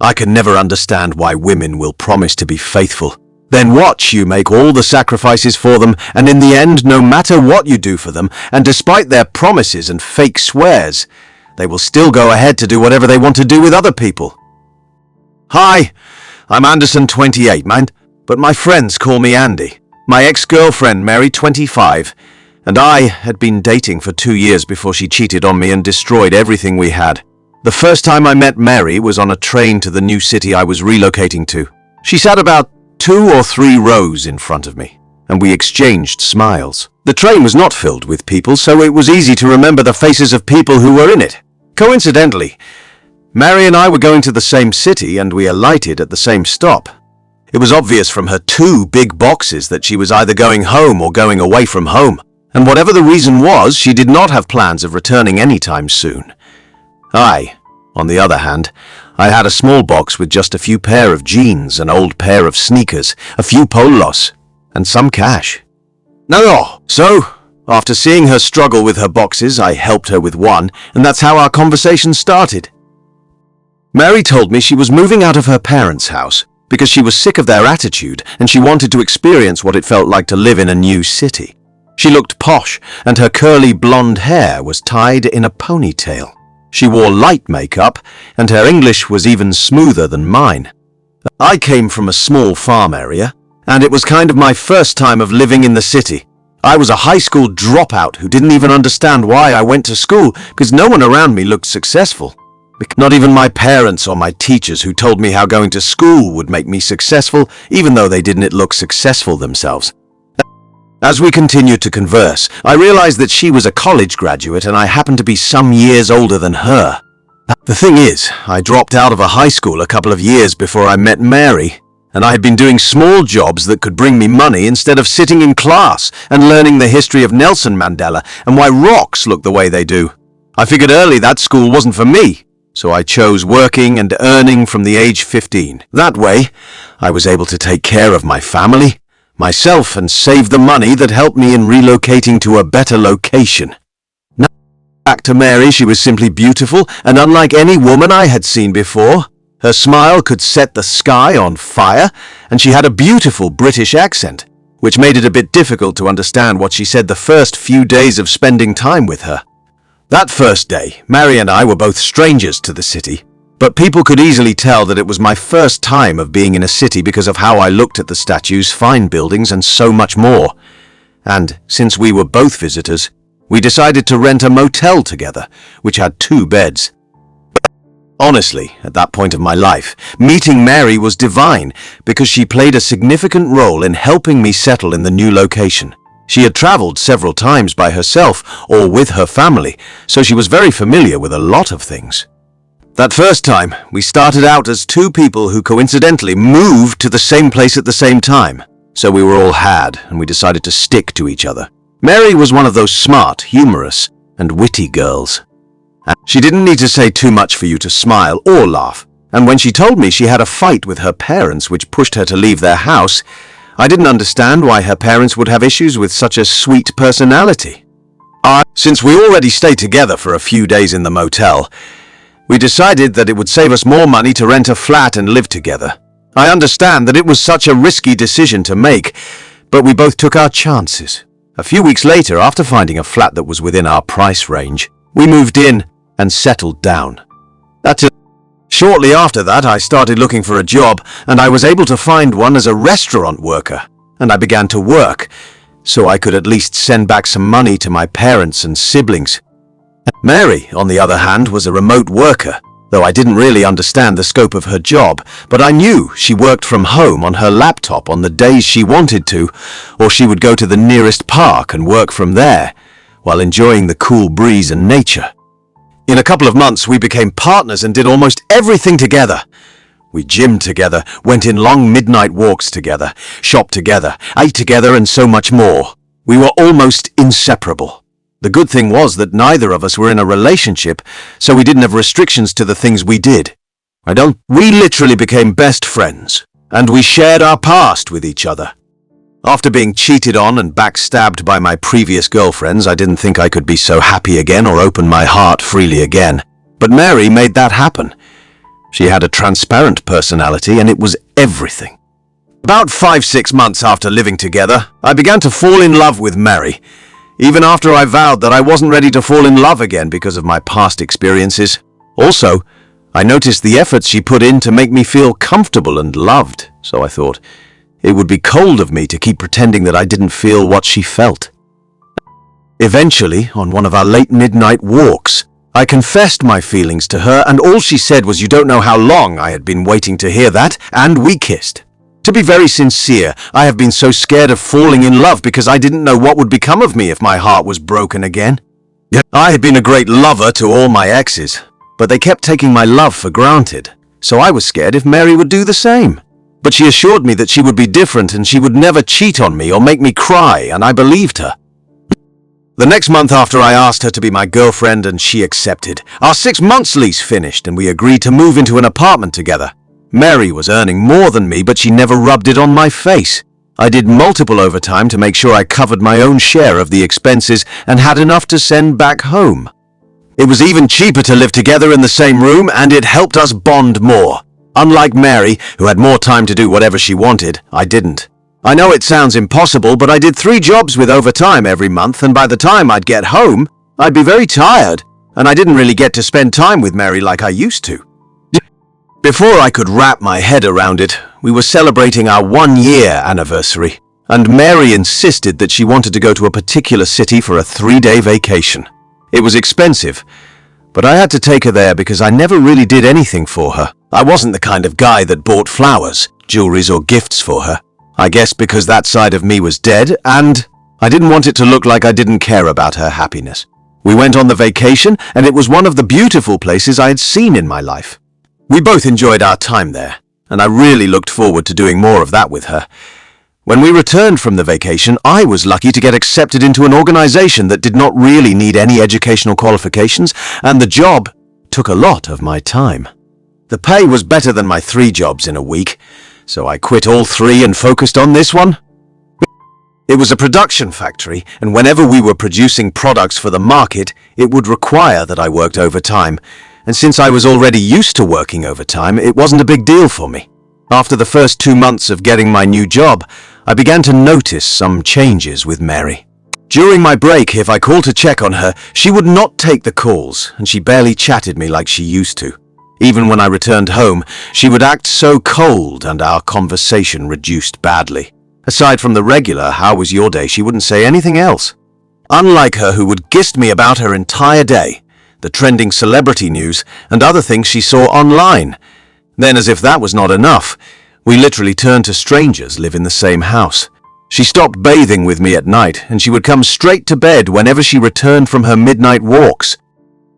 I can never understand why women will promise to be faithful. Then watch you make all the sacrifices for them, and in the end, no matter what you do for them, and despite their promises and fake swears, they will still go ahead to do whatever they want to do with other people. Hi, I'm Anderson, 28, but my friends call me Andy. My ex-girlfriend, Mary, 25, and I had been dating for 2 years before she cheated on me and destroyed everything we had. The first time I met Mary was on a train to the new city I was relocating to. She sat about 2 or 3 rows in front of me, and we exchanged smiles. The train was not filled with people, so it was easy to remember the faces of people who were in it. Coincidentally, Mary and I were going to the same city, and we alighted at the same stop. It was obvious from her 2 big boxes that she was either going home or going away from home, and whatever the reason was, she did not have plans of returning anytime soon. On the other hand, I had a small box with just a few pair of jeans, an old pair of sneakers, a few polos, and some cash. So, after seeing her struggle with her boxes, I helped her with one, and that's how our conversation started. Mary told me she was moving out of her parents' house because she was sick of their attitude and she wanted to experience what it felt like to live in a new city. She looked posh, and her curly blonde hair was tied in a ponytail. She wore light makeup, and her English was even smoother than mine. I came from a small farm area, and it was kind of my first time of living in the city. I was a high school dropout who didn't even understand why I went to school because no one around me looked successful. Not even my parents or my teachers who told me how going to school would make me successful, even though they didn't look successful themselves. As we continued to converse, I realized that she was a college graduate and I happened to be some years older than her. The thing is, I dropped out of a high school a couple of years before I met Mary, and I had been doing small jobs that could bring me money instead of sitting in class and learning the history of Nelson Mandela and why rocks look the way they do. I figured early that school wasn't for me, so I chose working and earning from the age 15. That way, I was able to take care of my family, myself, and save the money that helped me in relocating to a better location. Now, back to Mary, she was simply beautiful and unlike any woman I had seen before. Her smile could set the sky on fire, and she had a beautiful British accent, which made it a bit difficult to understand what she said the first few days of spending time with her. That first day, Mary and I were both strangers to the city, but people could easily tell that it was my first time of being in a city because of how I looked at the statues, fine buildings, and so much more. And since we were both visitors, we decided to rent a motel together, which had 2 beds. Honestly, at that point of my life, meeting Mary was divine because she played a significant role in helping me settle in the new location. She had traveled several times by herself or with her family, so she was very familiar with a lot of things. That first time, we started out as 2 people who coincidentally moved to the same place at the same time, so we were all had and we decided to stick to each other. Mary was one of those smart, humorous, and witty girls. She didn't need to say too much for you to smile or laugh, and when she told me she had a fight with her parents which pushed her to leave their house, I didn't understand why her parents would have issues with such a sweet personality. Since we already stayed together for a few days in the motel, we decided that it would save us more money to rent a flat and live together. I understand that it was such a risky decision to make, but we both took our chances. A few weeks later, after finding a flat that was within our price range, we moved in and settled down. Shortly after that, I started looking for a job, and I was able to find one as a restaurant worker, and I began to work, so I could at least send back some money to my parents and siblings. Mary, on the other hand, was a remote worker, though I didn't really understand the scope of her job, but I knew she worked from home on her laptop on the days she wanted to, or she would go to the nearest park and work from there, while enjoying the cool breeze and nature. In a couple of months, we became partners and did almost everything together. We gymmed together, went in long midnight walks together, shopped together, ate together, and so much more. We were almost inseparable. The good thing was that neither of us were in a relationship, so we didn't have restrictions to the things we did. We literally became best friends, and we shared our past with each other. After being cheated on and backstabbed by my previous girlfriends, I didn't think I could be so happy again or open my heart freely again. But Mary made that happen. She had a transparent personality, and it was everything. About 5-6 months after living together, I began to fall in love with Mary, even after I vowed that I wasn't ready to fall in love again because of my past experiences. Also, I noticed the efforts she put in to make me feel comfortable and loved, so I thought it would be cold of me to keep pretending that I didn't feel what she felt. Eventually, on one of our late midnight walks, I confessed my feelings to her, and all she said was, "You don't know how long I had been waiting to hear that," and we kissed. To be very sincere, I have been so scared of falling in love because I didn't know what would become of me if my heart was broken again. I had been a great lover to all my exes, but they kept taking my love for granted, so I was scared if Mary would do the same. But she assured me that she would be different and she would never cheat on me or make me cry, and I believed her. The next month after I asked her to be my girlfriend and she accepted, our 6-month lease finished and we agreed to move into an apartment together. Mary was earning more than me, but she never rubbed it on my face. I did multiple overtime to make sure I covered my own share of the expenses and had enough to send back home. It was even cheaper to live together in the same room, and it helped us bond more. Unlike Mary, who had more time to do whatever she wanted, I didn't. I know it sounds impossible, but I did 3 jobs with overtime every month, and by the time I'd get home, I'd be very tired, and I didn't really get to spend time with Mary like I used to. Before I could wrap my head around it, we were celebrating our 1-year anniversary, and Mary insisted that she wanted to go to a particular city for a 3-day vacation. It was expensive, but I had to take her there because I never really did anything for her. I wasn't the kind of guy that bought flowers, jewelries, or gifts for her. I guess because that side of me was dead, and I didn't want it to look like I didn't care about her happiness. We went on the vacation, and it was one of the beautiful places I had seen in my life. We both enjoyed our time there, and I really looked forward to doing more of that with her. When we returned from the vacation, I was lucky to get accepted into an organization that did not really need any educational qualifications, and the job took a lot of my time. The pay was better than my 3 jobs in a week, so I quit all 3 and focused on this one. It was a production factory, and whenever we were producing products for the market, it would require that I worked overtime. And since I was already used to working overtime, it wasn't a big deal for me. After the first 2 months of getting my new job, I began to notice some changes with Mary. During my break, if I called to check on her, she would not take the calls, and she barely chatted me like she used to. Even when I returned home, she would act so cold, and our conversation reduced badly. Aside from the regular "how was your day," she wouldn't say anything else. Unlike her, who would gist me about her entire day, the trending celebrity news, and other things she saw online. Then, as if that was not enough, we literally turned to strangers live in the same house. She stopped bathing with me at night, and she would come straight to bed whenever she returned from her midnight walks.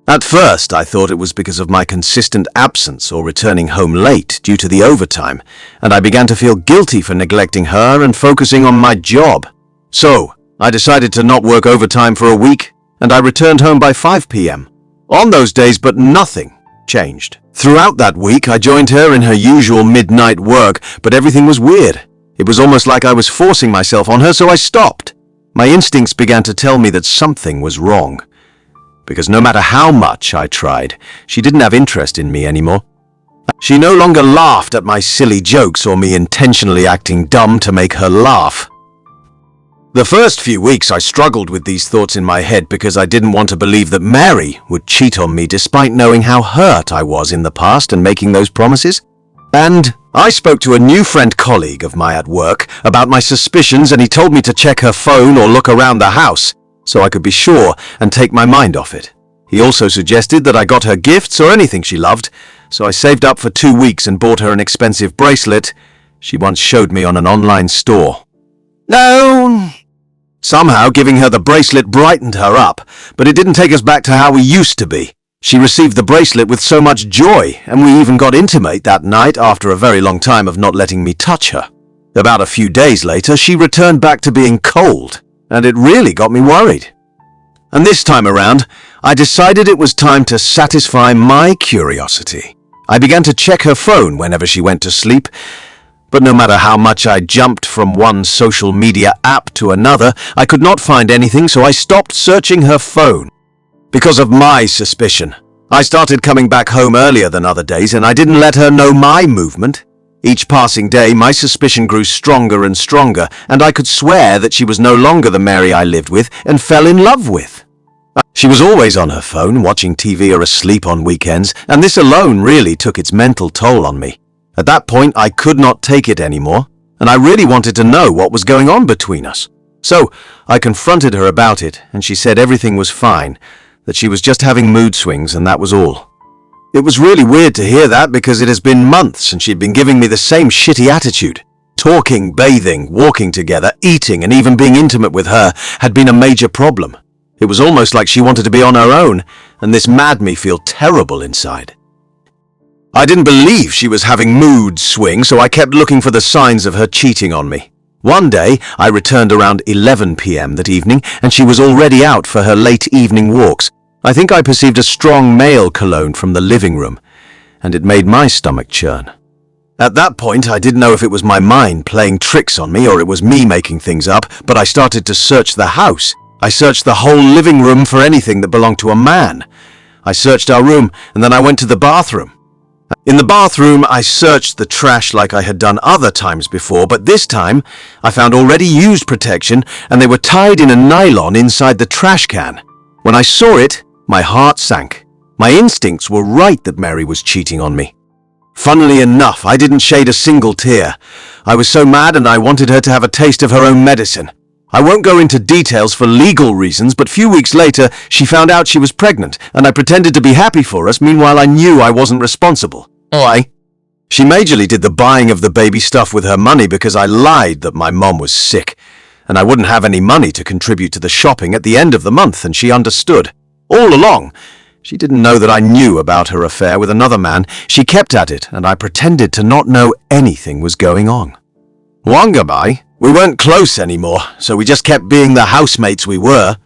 At first, I thought it was because of my consistent absence or returning home late due to the overtime, and I began to feel guilty for neglecting her and focusing on my job. So, I decided to not work overtime for a week, and I returned home by 5 p.m. on those days, but nothing changed. Throughout that week, I joined her in her usual midnight work, but everything was weird. It was almost like I was forcing myself on her, so I stopped. My instincts began to tell me that something was wrong. Because no matter how much I tried, she didn't have interest in me anymore. She no longer laughed at my silly jokes or me intentionally acting dumb to make her laugh. The first few weeks I struggled with these thoughts in my head because I didn't want to believe that Mary would cheat on me despite knowing how hurt I was in the past and making those promises. And I spoke to a new friend colleague of mine at work about my suspicions, and he told me to check her phone or look around the house so I could be sure and take my mind off it. He also suggested that I got her gifts or anything she loved, so I saved up for 2 weeks and bought her an expensive bracelet she once showed me on an online store. No. Somehow giving her the bracelet brightened her up, but it didn't take us back to how we used to be. She received the bracelet with so much joy, and we even got intimate that night after a very long time of not letting me touch her. About a few days later, she returned back to being cold, and it really got me worried. And this time around, I decided it was time to satisfy my curiosity. I began to check her phone whenever she went to sleep, but no matter how much I jumped from one social media app to another, I could not find anything, so I stopped searching her phone. Because of my suspicion, I started coming back home earlier than other days, and I didn't let her know my movement. Each passing day, my suspicion grew stronger and stronger, and I could swear that she was no longer the Mary I lived with and fell in love with. She was always on her phone, watching TV or asleep on weekends, and this alone really took its mental toll on me. At that point, I could not take it anymore, and I really wanted to know what was going on between us. So, I confronted her about it, and she said everything was fine, that she was just having mood swings, and that was all. It was really weird to hear that because it has been months and she'd been giving me the same shitty attitude. Talking, bathing, walking together, eating, and even being intimate with her had been a major problem. It was almost like she wanted to be on her own, and this made me feel terrible inside. I didn't believe she was having mood swings, so I kept looking for the signs of her cheating on me. One day, I returned around 11 p.m. that evening, and she was already out for her late evening walks. I think I perceived a strong male cologne from the living room, and it made my stomach churn. At that point, I didn't know if it was my mind playing tricks on me or it was me making things up, but I started to search the house. I searched the whole living room for anything that belonged to a man. I searched our room, and then I went to the bathroom. In the bathroom, I searched the trash like I had done other times before, but this time, I found already used protection, and they were tied in a nylon inside the trash can. When I saw it, my heart sank. My instincts were right that Mary was cheating on me. Funnily enough, I didn't shed a single tear. I was so mad and I wanted her to have a taste of her own medicine. I won't go into details for legal reasons, but a few weeks later, she found out she was pregnant, and I pretended to be happy for us. Meanwhile, I knew I wasn't responsible. Why? She majorly did the buying of the baby stuff with her money because I lied that my mom was sick, and I wouldn't have any money to contribute to the shopping at the end of the month, and she understood. All along, she didn't know that I knew about her affair with another man. She kept at it, and I pretended to not know anything was going on. Wangabai, we weren't close anymore, so we just kept being the housemates we were.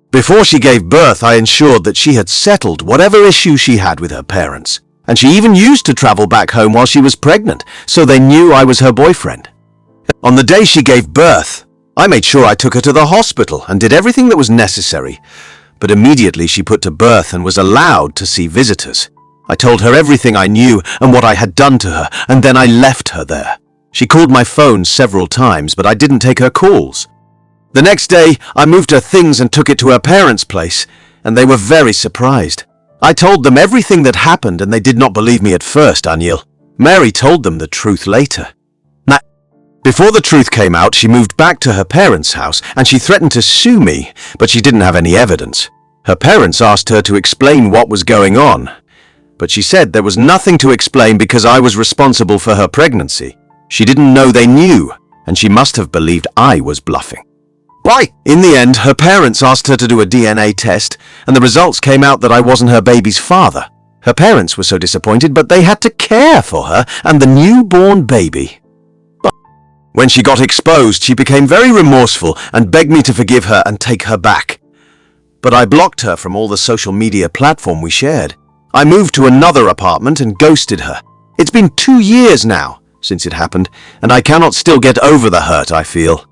Before she gave birth, I ensured that she had settled whatever issue she had with her parents, and she even used to travel back home while she was pregnant, so they knew I was her boyfriend. On the day she gave birth, I made sure I took her to the hospital and did everything that was necessary. But immediately she put to birth and was allowed to see visitors. I told her everything I knew and what I had done to her, and then I left her there. She called my phone several times, but I didn't take her calls. The next day, I moved her things and took it to her parents' place, and they were very surprised. I told them everything that happened, and they did not believe me at first, Aniel. Mary told them the truth later. Before the truth came out, she moved back to her parents' house, and she threatened to sue me, but she didn't have any evidence. Her parents asked her to explain what was going on, but she said there was nothing to explain because I was responsible for her pregnancy. She didn't know they knew, and she must have believed I was bluffing. Why? In the end, her parents asked her to do a DNA test, and the results came out that I wasn't her baby's father. Her parents were so disappointed, but they had to care for her and the newborn baby. When she got exposed, she became very remorseful and begged me to forgive her and take her back. But I blocked her from all the social media platform we shared. I moved to another apartment and ghosted her. It's been 2 years now since it happened, and I cannot still get over the hurt I feel.